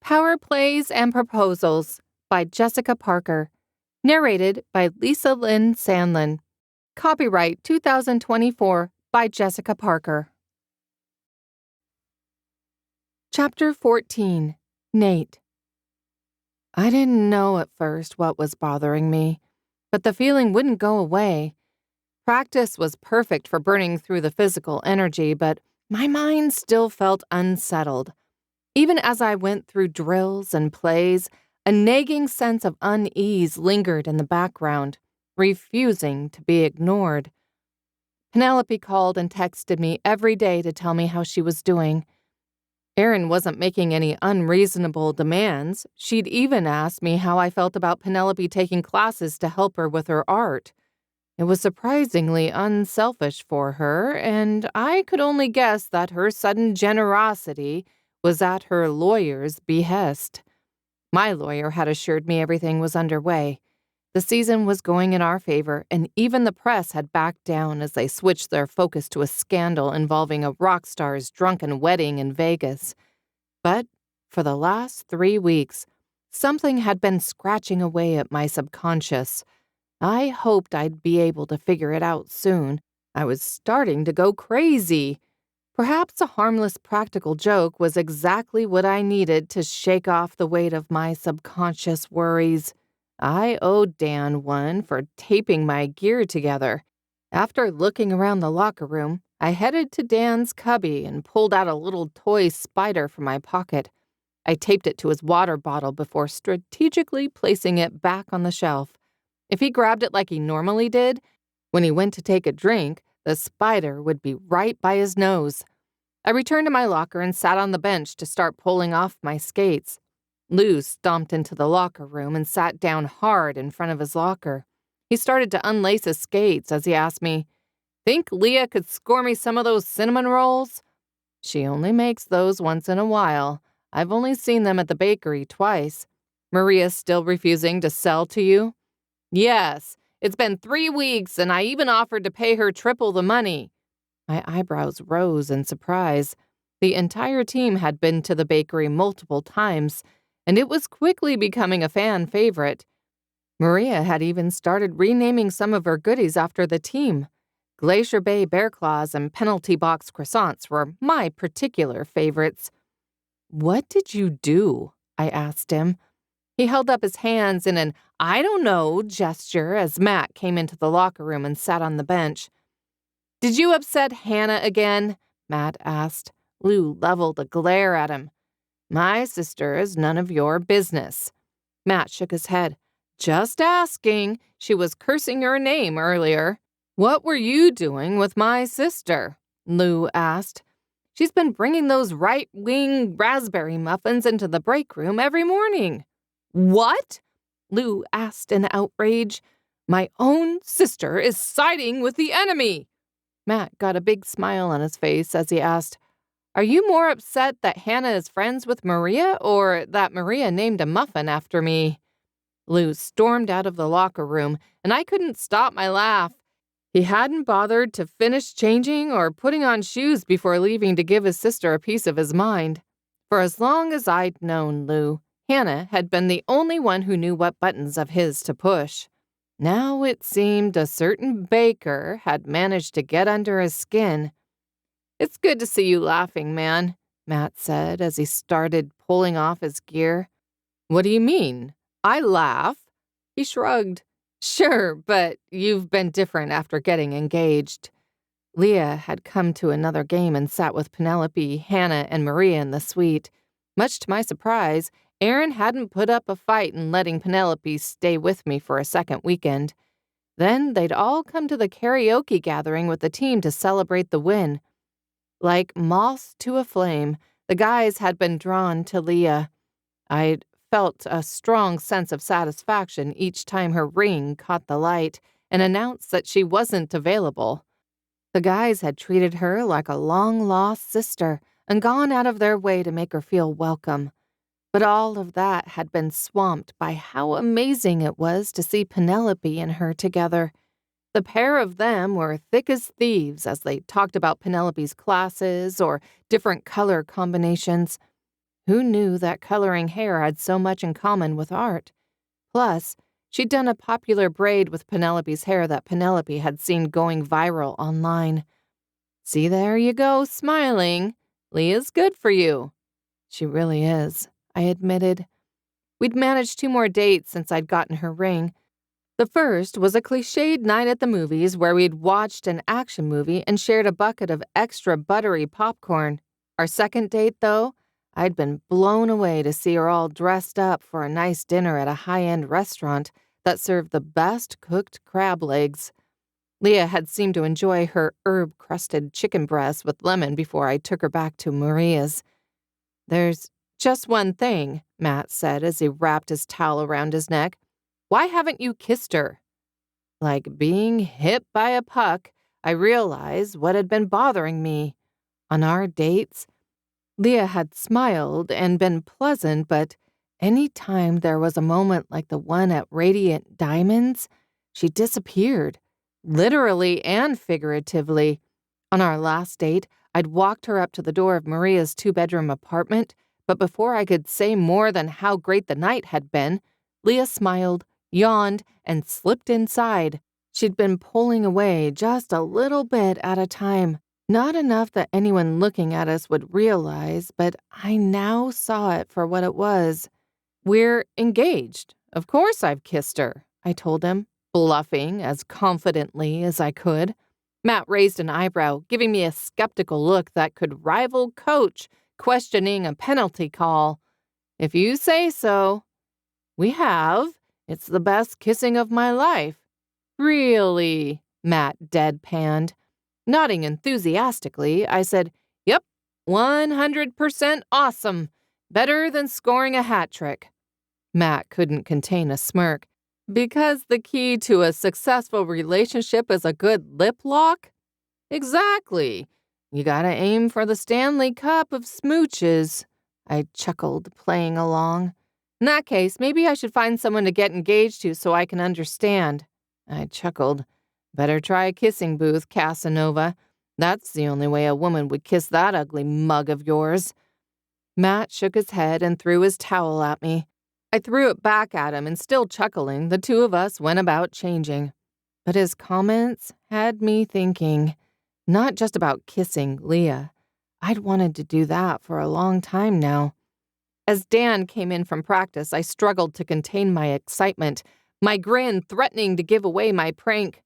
Power Plays and Proposals by Jessica Parker. Narrated by Lisa Lynn Sandlin. Copyright 2024 by Jessica Parker. Chapter 14. Nate. I didn't know at first what was bothering me, but the feeling wouldn't go away. Practice was perfect for burning through the physical energy, but my mind still felt unsettled. Even as I went through drills and plays, a nagging sense of unease lingered in the background, refusing to be ignored. Penelope called and texted me every day to tell me how she was doing. Erin wasn't making any unreasonable demands. She'd even asked me how I felt about Penelope taking classes to help her with her art. It was surprisingly unselfish for her, and I could only guess that her sudden generosity was at her lawyer's behest. My lawyer had assured me everything was underway. The season was going in our favor, and even the press had backed down as they switched their focus to a scandal involving a rock star's drunken wedding in Vegas. But for the last 3 weeks, something had been scratching away at my subconscious. I hoped I'd be able to figure it out soon. I was starting to go crazy. Perhaps a harmless practical joke was exactly what I needed to shake off the weight of my subconscious worries. I owed Dan one for taping my gear together. After looking around the locker room, I headed to Dan's cubby and pulled out a little toy spider from my pocket. I taped it to his water bottle before strategically placing it back on the shelf. If he grabbed it like he normally did, when he went to take a drink, the spider would be right by his nose. I returned to my locker and sat on the bench to start pulling off my skates. Lou stomped into the locker room and sat down hard in front of his locker. He started to unlace his skates as he asked me, "Think Leah could score me some of those cinnamon rolls?" "She only makes those once in a while. I've only seen them at the bakery twice. Maria's still refusing to sell to you?" "Yes. It's been 3 weeks, and I even offered to pay her triple the money." My eyebrows rose in surprise. The entire team had been to the bakery multiple times, and it was quickly becoming a fan favorite. Maria had even started renaming some of her goodies after the team. Glacier Bay Bear Claws and Penalty Box croissants were my particular favorites. "What did you do?" I asked him. He held up his hands in an "I don't know" gesture as Matt came into the locker room and sat on the bench. "Did you upset Hannah again?" Matt asked. Lou leveled a glare at him. "My sister is none of your business." Matt shook his head. "Just asking. She was cursing your name earlier." "What were you doing with my sister?" Lou asked. "She's been bringing those right-wing raspberry muffins into the break room every morning." "What?" Lou asked in outrage. "My own sister is siding with the enemy." Matt got a big smile on his face as he asked, "Are you more upset that Hannah is friends with Maria or that Maria named a muffin after me?" Lou stormed out of the locker room, and I couldn't stop my laugh. He hadn't bothered to finish changing or putting on shoes before leaving to give his sister a piece of his mind. For as long as I'd known Lou, Hannah had been the only one who knew what buttons of his to push. Now it seemed a certain baker had managed to get under his skin. "It's good to see you laughing, man," Matt said as he started pulling off his gear. "What do you mean? I laugh?" He shrugged. "Sure, but you've been different after getting engaged." Leah had come to another game and sat with Penelope, Hannah, and Maria in the suite. Much to my surprise, Erin hadn't put up a fight in letting Penelope stay with me for a second weekend. Then they'd all come to the karaoke gathering with the team to celebrate the win. Like moths to a flame, the guys had been drawn to Leah. I'd felt a strong sense of satisfaction each time her ring caught the light and announced that she wasn't available. The guys had treated her like a long-lost sister and gone out of their way to make her feel welcome. But all of that had been swamped by how amazing it was to see Penelope and her together. The pair of them were thick as thieves as they talked about Penelope's classes or different color combinations. Who knew that coloring hair had so much in common with art? Plus, she'd done a popular braid with Penelope's hair that Penelope had seen going viral online. See, there you go, smiling. Leah's good for you. She really is, I admitted. We'd managed 2 more dates since I'd gotten her ring. The first was a cliched night at the movies where we'd watched an action movie and shared a bucket of extra buttery popcorn. Our second date, though, I'd been blown away to see her all dressed up for a nice dinner at a high-end restaurant that served the best cooked crab legs. Leah had seemed to enjoy her herb-crusted chicken breast with lemon before I took her back to Maria's. "There's just one thing," Matt said as he wrapped his towel around his neck. "Why haven't you kissed her?" Like being hit by a puck, I realized what had been bothering me. On our dates, Leah had smiled and been pleasant, but any time there was a moment like the one at Radiant Diamonds, she disappeared, literally and figuratively. On our last date, I'd walked her up to the door of Maria's 2-bedroom apartment, but before I could say more than how great the night had been, Leah smiled, yawned, and slipped inside. She'd been pulling away just a little bit at a time, not enough that anyone looking at us would realize, but I now saw it for what it was. "We're engaged. Of course I've kissed her," I told him, bluffing as confidently as I could. Matt raised an eyebrow, giving me a skeptical look that could rival Coach questioning a penalty call. "If you say so." "We have. It's the best kissing of my life." "Really?" Matt deadpanned. Nodding enthusiastically, I said, "Yep, 100% awesome. Better than scoring a hat trick." Matt couldn't contain a smirk. "Because the key to a successful relationship is a good lip lock?" "Exactly. You gotta aim for the Stanley Cup of smooches." I chuckled, playing along. "In that case, maybe I should find someone to get engaged to so I can understand." I chuckled. "Better try a kissing booth, Casanova. That's the only way a woman would kiss that ugly mug of yours." Matt shook his head and threw his towel at me. I threw it back at him, and still chuckling, the two of us went about changing. But his comments had me thinking, not just about kissing Leah. I'd wanted to do that for a long time now. As Dan came in from practice, I struggled to contain my excitement, my grin threatening to give away my prank.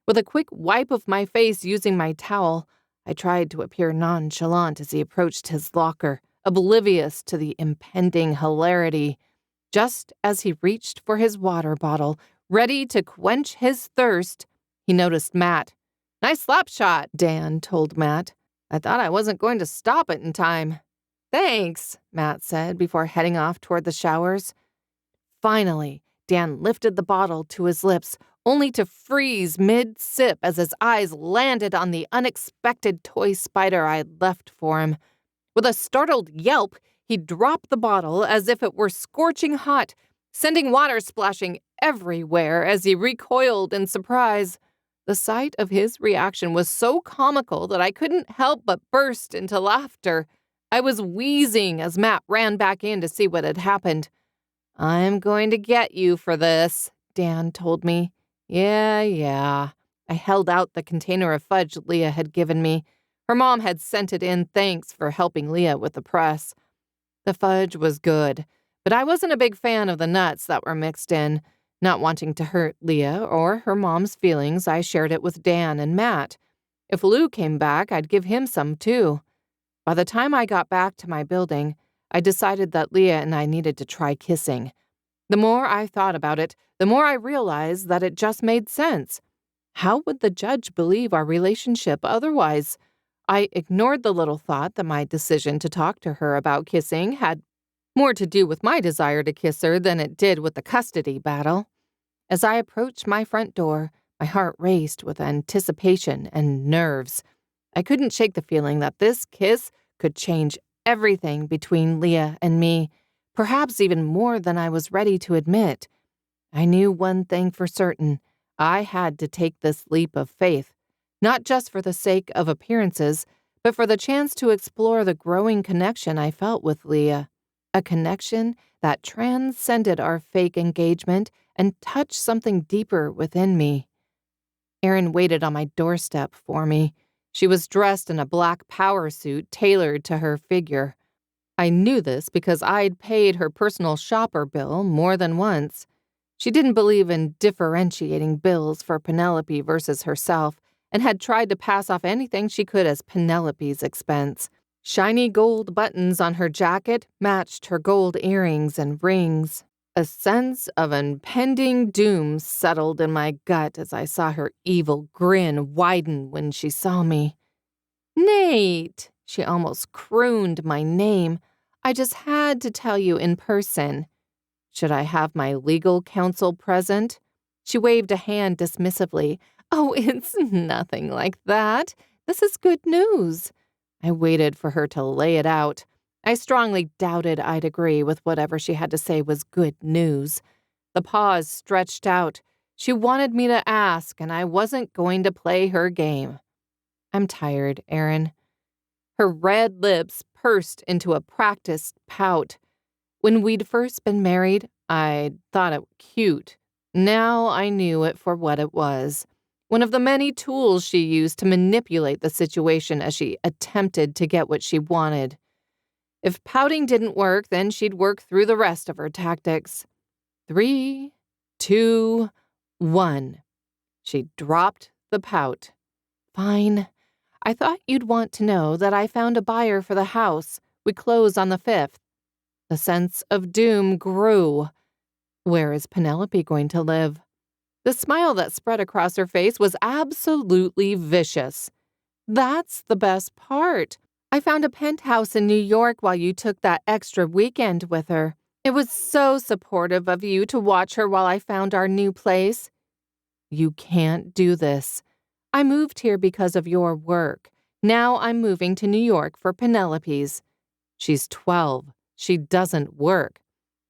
With a quick wipe of my face using my towel, I tried to appear nonchalant as he approached his locker, oblivious to the impending hilarity. Just as he reached for his water bottle, ready to quench his thirst, he noticed Matt. "Nice slap shot," Dan told Matt. "I thought I wasn't going to stop it in time." "Thanks," Matt said before heading off toward the showers. Finally, Dan lifted the bottle to his lips, only to freeze mid-sip as his eyes landed on the unexpected toy spider I'd left for him. With a startled yelp, he dropped the bottle as if it were scorching hot, sending water splashing everywhere as he recoiled in surprise. The sight of his reaction was so comical that I couldn't help but burst into laughter. I was wheezing as Matt ran back in to see what had happened. "I'm going to get you for this," Dan told me. Yeah. I held out the container of fudge Leah had given me. Her mom had sent it in thanks for helping Leah with the press. The fudge was good, but I wasn't a big fan of the nuts that were mixed in. Not wanting to hurt Leah or her mom's feelings, I shared it with Dan and Matt. If Lou came back, I'd give him some too. By the time I got back to my building, I decided that Leah and I needed to try kissing. The more I thought about it, the more I realized that it just made sense. How would the judge believe our relationship otherwise? I ignored the little thought that my decision to talk to her about kissing had more to do with my desire to kiss her than it did with the custody battle. As I approached my front door, my heart raced with anticipation and nerves. I couldn't shake the feeling that this kiss could change everything between Leah and me, perhaps even more than I was ready to admit. I knew one thing for certain. I had to take this leap of faith, not just for the sake of appearances, but for the chance to explore the growing connection I felt with Leah. a connection that transcended our fake engagement and touched something deeper within me. Erin waited on my doorstep for me. She was dressed in a black power suit tailored to her figure. I knew this because I'd paid her personal shopper bill more than once. She didn't believe in differentiating bills for Penelope versus herself and had tried to pass off anything she could as Penelope's expense. Shiny gold buttons on her jacket matched her gold earrings and rings. A sense of impending doom settled in my gut as I saw her evil grin widen when she saw me. "Nate!" She almost crooned my name. "I just had to tell you in person." Should I have my legal counsel present? She waved a hand dismissively. "Oh, it's nothing like that. This is good news." I waited for her to lay it out. I strongly doubted I'd agree with whatever she had to say was good news. The pause stretched out. She wanted me to ask, and I wasn't going to play her game. "I'm tired, Erin." Her red lips pursed into a practiced pout. When we'd first been married, I'd thought it cute. Now I knew it for what it was. One of the many tools she used to manipulate the situation as she attempted to get what she wanted. If pouting didn't work, then she'd work through the rest of her tactics. 3, 2, 1. She dropped the pout. "Fine. I thought you'd want to know that I found a buyer for the house. We close on the 5th. The sense of doom grew. Where is Penelope going to live? The smile that spread across her face was absolutely vicious. "That's the best part. I found a penthouse in New York while you took that extra weekend with her. It was so supportive of you to watch her while I found our new place." "You can't do this. I moved here because of your work. Now I'm moving to New York for Penelope's. She's 12. She doesn't work.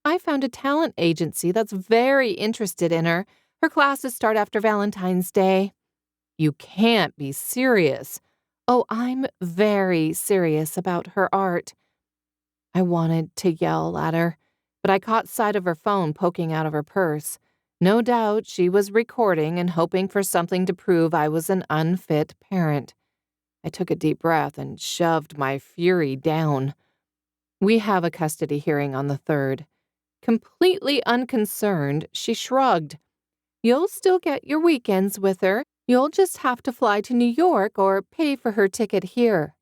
I found a talent agency that's very interested in her. Her classes start after Valentine's Day." "You can't be serious." "Oh, I'm very serious about her art." I wanted to yell at her, but I caught sight of her phone poking out of her purse. No doubt she was recording and hoping for something to prove I was an unfit parent. I took a deep breath and shoved my fury down. "We have a custody hearing on the 3rd. Completely unconcerned, she shrugged. "You'll still get your weekends with her. You'll just have to fly to New York or pay for her ticket here."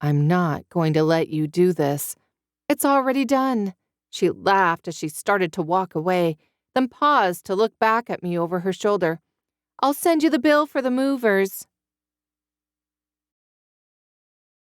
"I'm not going to let you do this." "It's already done." She laughed as she started to walk away, then paused to look back at me over her shoulder. "I'll send you the bill for the movers."